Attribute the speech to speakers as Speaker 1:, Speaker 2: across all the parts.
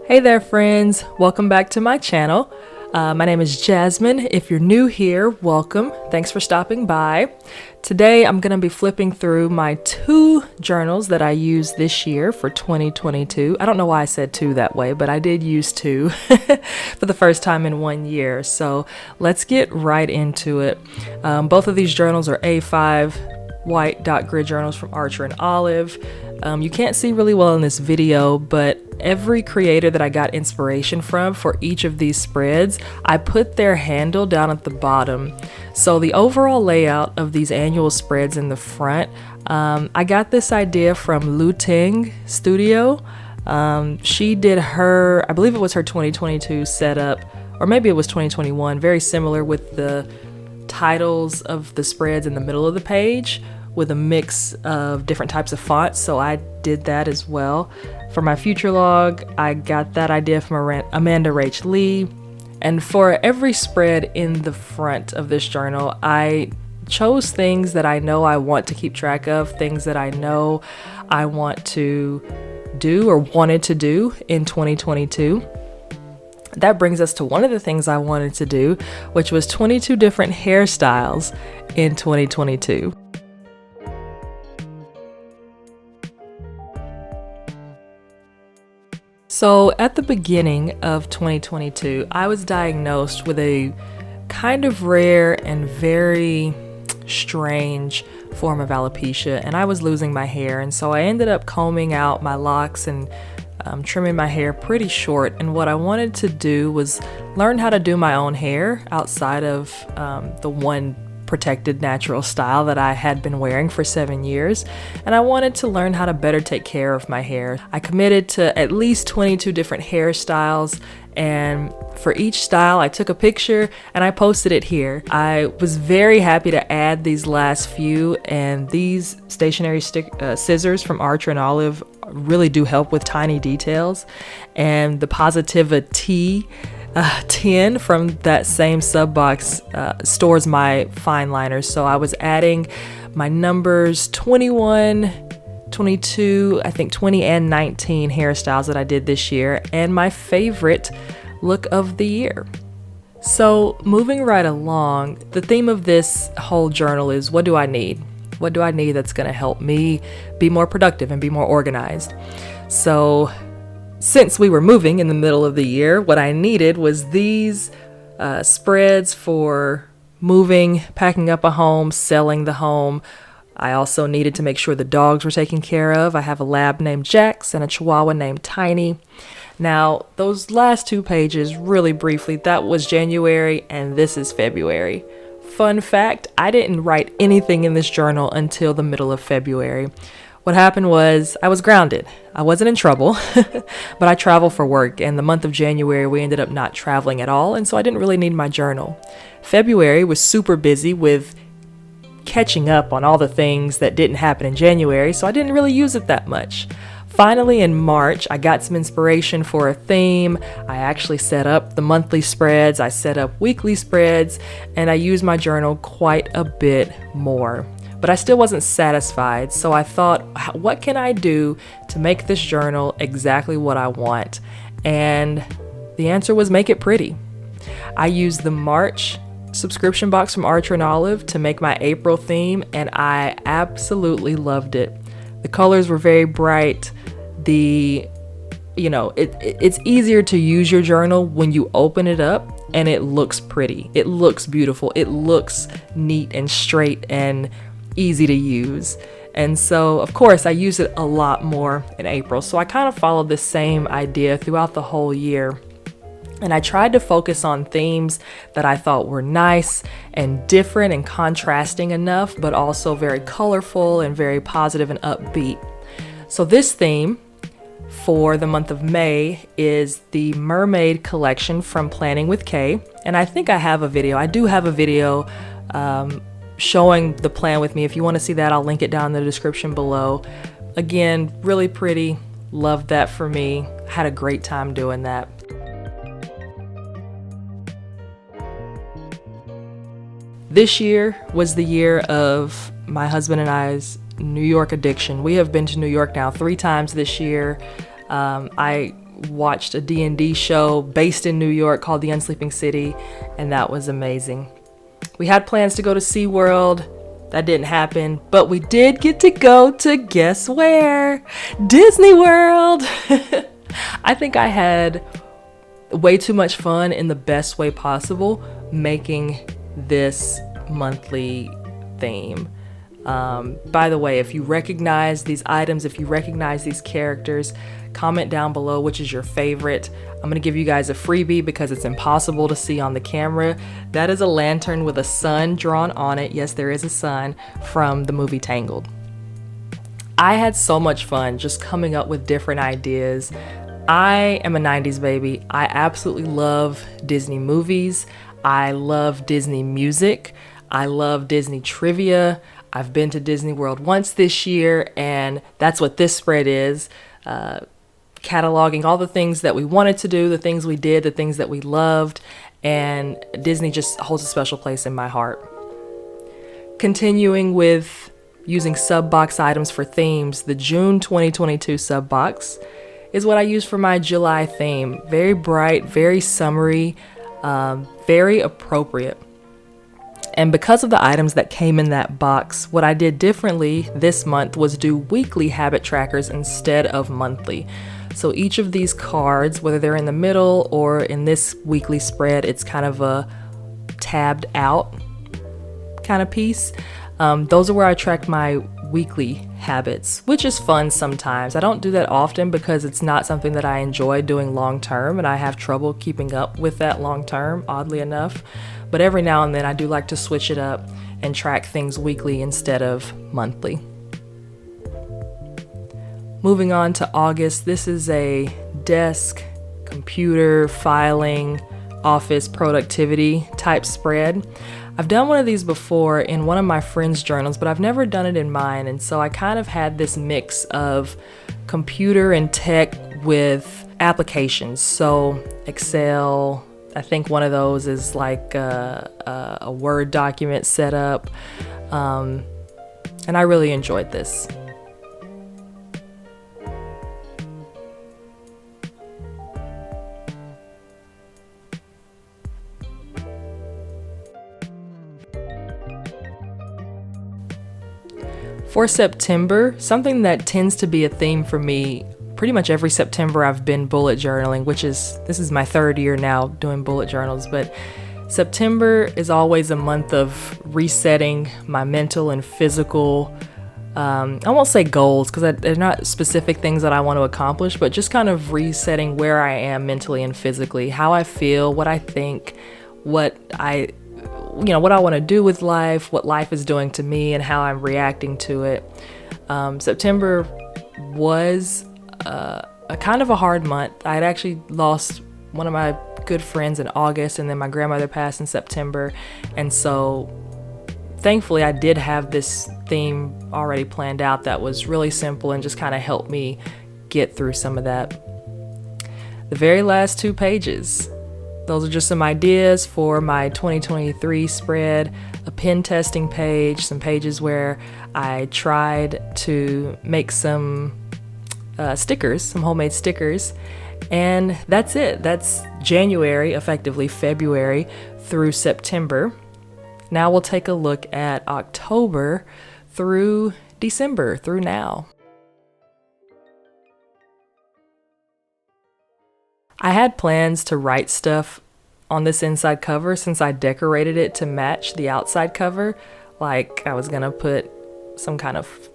Speaker 1: Hey there friends, welcome back to my channel. My name is Jasmine. If you're new here, welcome. Thanks for stopping by. Today I'm going to be flipping through my two journals that I used this year for 2022. I don't know why I said two that way, but I did use two for the first time in 1 year. So let's get right into it. Both of these journals are A5 white dot grid journals from Archer and Olive. You can't see really well in this video, but every creator that I got inspiration from for each of these spreads, I put their handle down at the bottom. So the overall layout of these annual spreads in the front, I got this idea from Lu Ting Studio. She did her, I believe it was her 2022 setup, or maybe it was 2021, very similar with the titles of the spreads in the middle of the page with a mix of different types of fonts, so I did that as well. For my future log, I got that idea from Amanda Rach Lee. And for every spread in the front of this journal, I chose things that I know I want to keep track of, things that I know I want to do or wanted to do in 2022. That brings us to one of the things I wanted to do, which was 22 different hairstyles in 2022. So at the beginning of 2022, I was diagnosed with a kind of rare and very strange form of alopecia, and I was losing my hair, and so I ended up combing out my locks and trimming my hair pretty short. And what I wanted to do was learn how to do my own hair outside of the one protected natural style that I had been wearing for 7 years, and I wanted to learn how to better take care of my hair. I committed to at least 22 different hairstyles, and for each style I took a picture and I posted it here. I was very happy to add these last few, and these stationary scissors from Archer and Olive really do help with tiny details, and the Positivity 10 from that same sub box stores my fine liners. So I was adding my numbers 21, 22, I think 20 and 19 hairstyles that I did this year, and my favorite look of the year. So moving right along, the theme of this whole journal is, what do I need? What do I need that's going to help me be more productive and be more organized? So since we were moving in the middle of the year, what I needed was these spreads for moving, packing up a home, selling the home. I also needed to make sure the dogs were taken care of. I have a lab named Jax and a chihuahua named Tiny. Now, those last two pages, really briefly, that was January and this is February. Fun fact, I didn't write anything in this journal until the middle of February. What happened was I was grounded. I wasn't in trouble, but I travel for work, and the month of January we ended up not traveling at all, and so I didn't really need my journal. February was super busy with catching up on all the things that didn't happen in January, so I didn't really use it that much. Finally, in March, I got some inspiration for a theme. I actually set up the monthly spreads, I set up weekly spreads, and I used my journal quite a bit more. But I still wasn't satisfied, so I thought, what can I do to make this journal exactly what I want? And the answer was make it pretty. I used the March subscription box from Archer and Olive to make my April theme, and I absolutely loved it. The colors were very bright. It's easier to use your journal when you open it up and it looks pretty. It looks beautiful. It looks neat and straight and easy to use. And so, of course, I use it a lot more in April. So I kind of followed the same idea throughout the whole year. And I tried to focus on themes that I thought were nice and different and contrasting enough, but also very colorful and very positive and upbeat. So this theme for the month of May is the Mermaid collection from Planning with Kay. And I think I have a video. I do have a video showing the plan with me. If you want to see that, I'll link it down in the description below. Again, really pretty. Loved that for me. Had a great time doing that. This year was the year of my husband and I's New York addiction. We have been to New York now 3 times this year. I watched a D&D show based in New York called The Unsleeping City, and that was amazing. We had plans to go to SeaWorld. That didn't happen, but we did get to go to, guess where? Disney World. I think I had way too much fun in the best way possible making this monthly theme. By the way, if you recognize these items, if you recognize these characters, comment down below which is your favorite. I'm gonna give you guys a freebie because it's impossible to see on the camera. That is a lantern with a sun drawn on it. Yes, there is a sun from the movie Tangled. I had so much fun just coming up with different ideas. I am a 90s baby. I absolutely love Disney movies. I love Disney music. I love Disney trivia. I've been to Disney World once this year, and that's what this spread is. Cataloging all the things that we wanted to do, the things we did, the things that we loved, and Disney just holds a special place in my heart. Continuing with using sub box items for themes, the June 2022 sub box is what I use for my July theme. Very bright, very summery, very appropriate. And because of the items that came in that box, what I did differently this month was do weekly habit trackers instead of monthly. So each of these cards, whether they're in the middle or in this weekly spread, it's kind of a tabbed out kind of piece. Those are where I track my weekly habits, which is fun sometimes. I don't do that often because it's not something that I enjoy doing long term, and I have trouble keeping up with that long term, oddly enough. But every now and then I do like to switch it up and track things weekly instead of monthly. Moving on to August, this is a desk, computer, filing, office productivity type spread. I've done one of these before in one of my friends' journals, but I've never done it in mine. And so I kind of had this mix of computer and tech with applications. So Excel, I think one of those is like a Word document setup. And I really enjoyed this. For September, something that tends to be a theme for me, pretty much every September I've been bullet journaling, this is my third year now doing bullet journals, but September is always a month of resetting my mental and physical, I won't say goals because they're not specific things that I want to accomplish, but just kind of resetting where I am mentally and physically, how I feel, what I think, what I want to do with life, what life is doing to me, and how I'm reacting to it. September was a kind of a hard month. I had actually lost one of my good friends in August, and then my grandmother passed in September. And so thankfully I did have this theme already planned out that was really simple and just kind of helped me get through some of that. The very last 2 pages, those are just some ideas for my 2023 spread, a pen testing page, some pages where I tried to make some stickers, some homemade stickers, and that's it. That's January, effectively February through September. Now we'll take a look at October through December, through now. I had plans to write stuff on this inside cover since I decorated it to match the outside cover. Like I was gonna put some kind of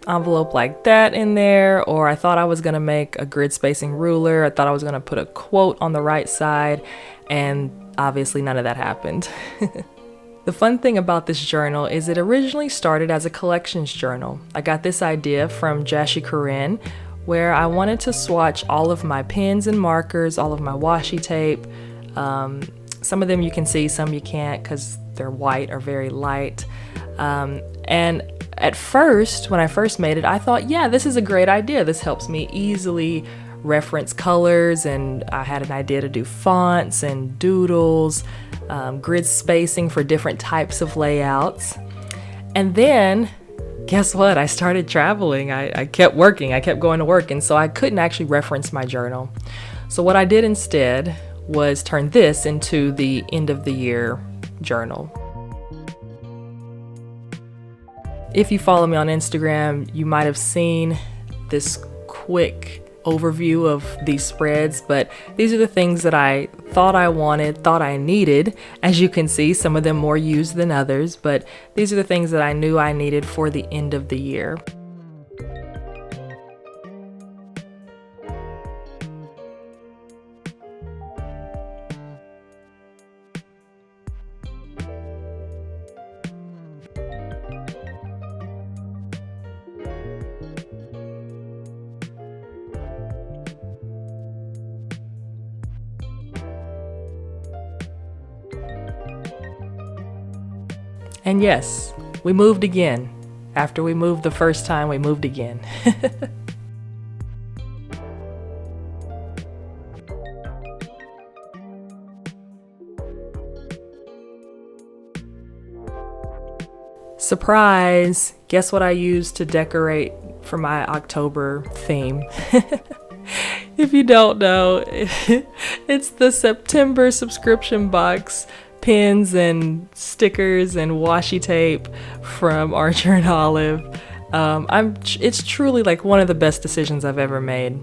Speaker 1: envelope like that in there, or I thought I was gonna make a grid spacing ruler. I thought I was gonna put a quote on the right side, and obviously none of that happened. The fun thing about this journal is it originally started as a collections journal. I got this idea from Jashi Corinne, where I wanted to swatch all of my pens and markers, all of my washi tape. Some of them you can see, some you can't because they're white or very light. And at first, when I first made it, I thought, yeah, this is a great idea. This helps me easily reference colors, and I had an idea to do fonts and doodles, grid spacing for different types of layouts. And then guess what? I started traveling. I kept working. I kept going to work. And so I couldn't actually reference my journal. So what I did instead was turn this into the end of the year journal. If you follow me on Instagram, you might have seen this quick overview of these spreads, but these are the things that I thought I wanted, thought I needed. As you can see, some of them more used than others, but these are the things that I knew I needed for the end of the year. And yes, we moved again. After we moved the first time, we moved again. Surprise! Guess what I used to decorate for my October theme? If you don't know, it's the September subscription box, pins and stickers and washi tape from Archer and Olive. It's truly like one of the best decisions I've ever made.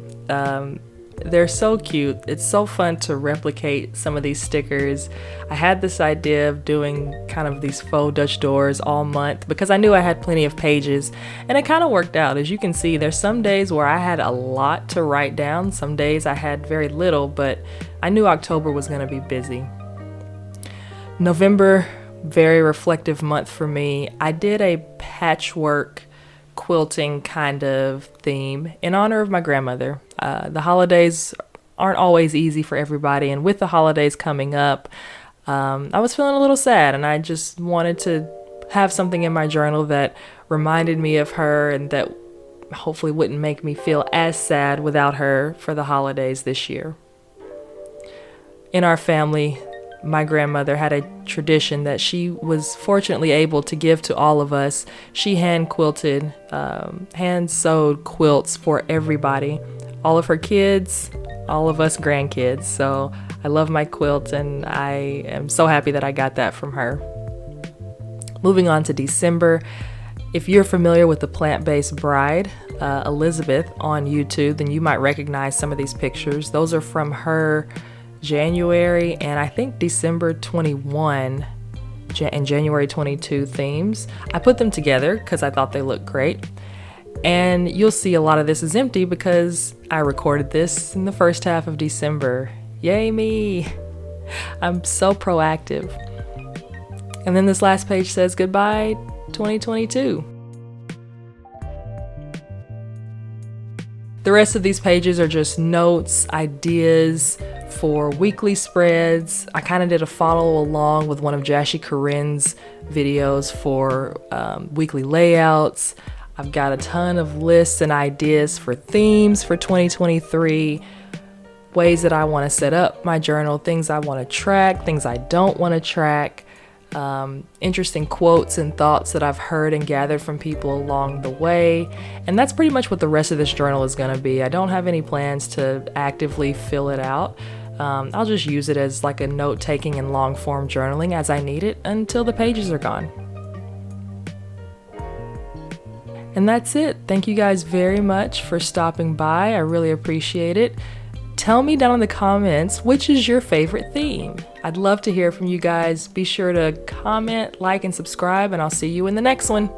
Speaker 1: They're so cute. It's so fun to replicate some of these stickers. I had this idea of doing kind of these faux Dutch doors all month because I knew I had plenty of pages, and it kind of worked out. As you can see, there's some days where I had a lot to write down. Some days I had very little, but I knew October was going to be busy. November, very reflective month for me. I did a patchwork quilting kind of theme in honor of my grandmother. The holidays aren't always easy for everybody, and with the holidays coming up, I was feeling a little sad, and I just wanted to have something in my journal that reminded me of her and that hopefully wouldn't make me feel as sad without her for the holidays this year. In our family, my grandmother had a tradition that she was fortunately able to give to all of us. She hand quilted, hand sewed quilts for everybody, all of her kids, all of us grandkids. So I love my quilt, and I am so happy that I got that from her. Moving on to December. If you're familiar with the Plant-Based Bride, Elizabeth, on YouTube, then you might recognize some of these pictures. Those are from her January and I think December 21 and January 22 themes. I put them together because I thought they looked great. And you'll see a lot of this is empty because I recorded this in the first half of December. Yay me! I'm so proactive. And then this last page says goodbye 2022. The rest of these pages are just notes, ideas for weekly spreads. I kind of did a follow along with one of Jashi Corinne's videos for weekly layouts. I've got a ton of lists and ideas for themes for 2023, ways that I want to set up my journal, things I want to track, things I don't want to track, interesting quotes and thoughts that I've heard and gathered from people along the way. And that's pretty much what the rest of this journal is going to be. I don't have any plans to actively fill it out. I'll just use it as like a note-taking and long-form journaling as I need it until the pages are gone. And that's it. Thank you guys very much for stopping by. I really appreciate it. Tell me down in the comments, which is your favorite theme? I'd love to hear from you guys. Be sure to comment, like, and subscribe, and I'll see you in the next one.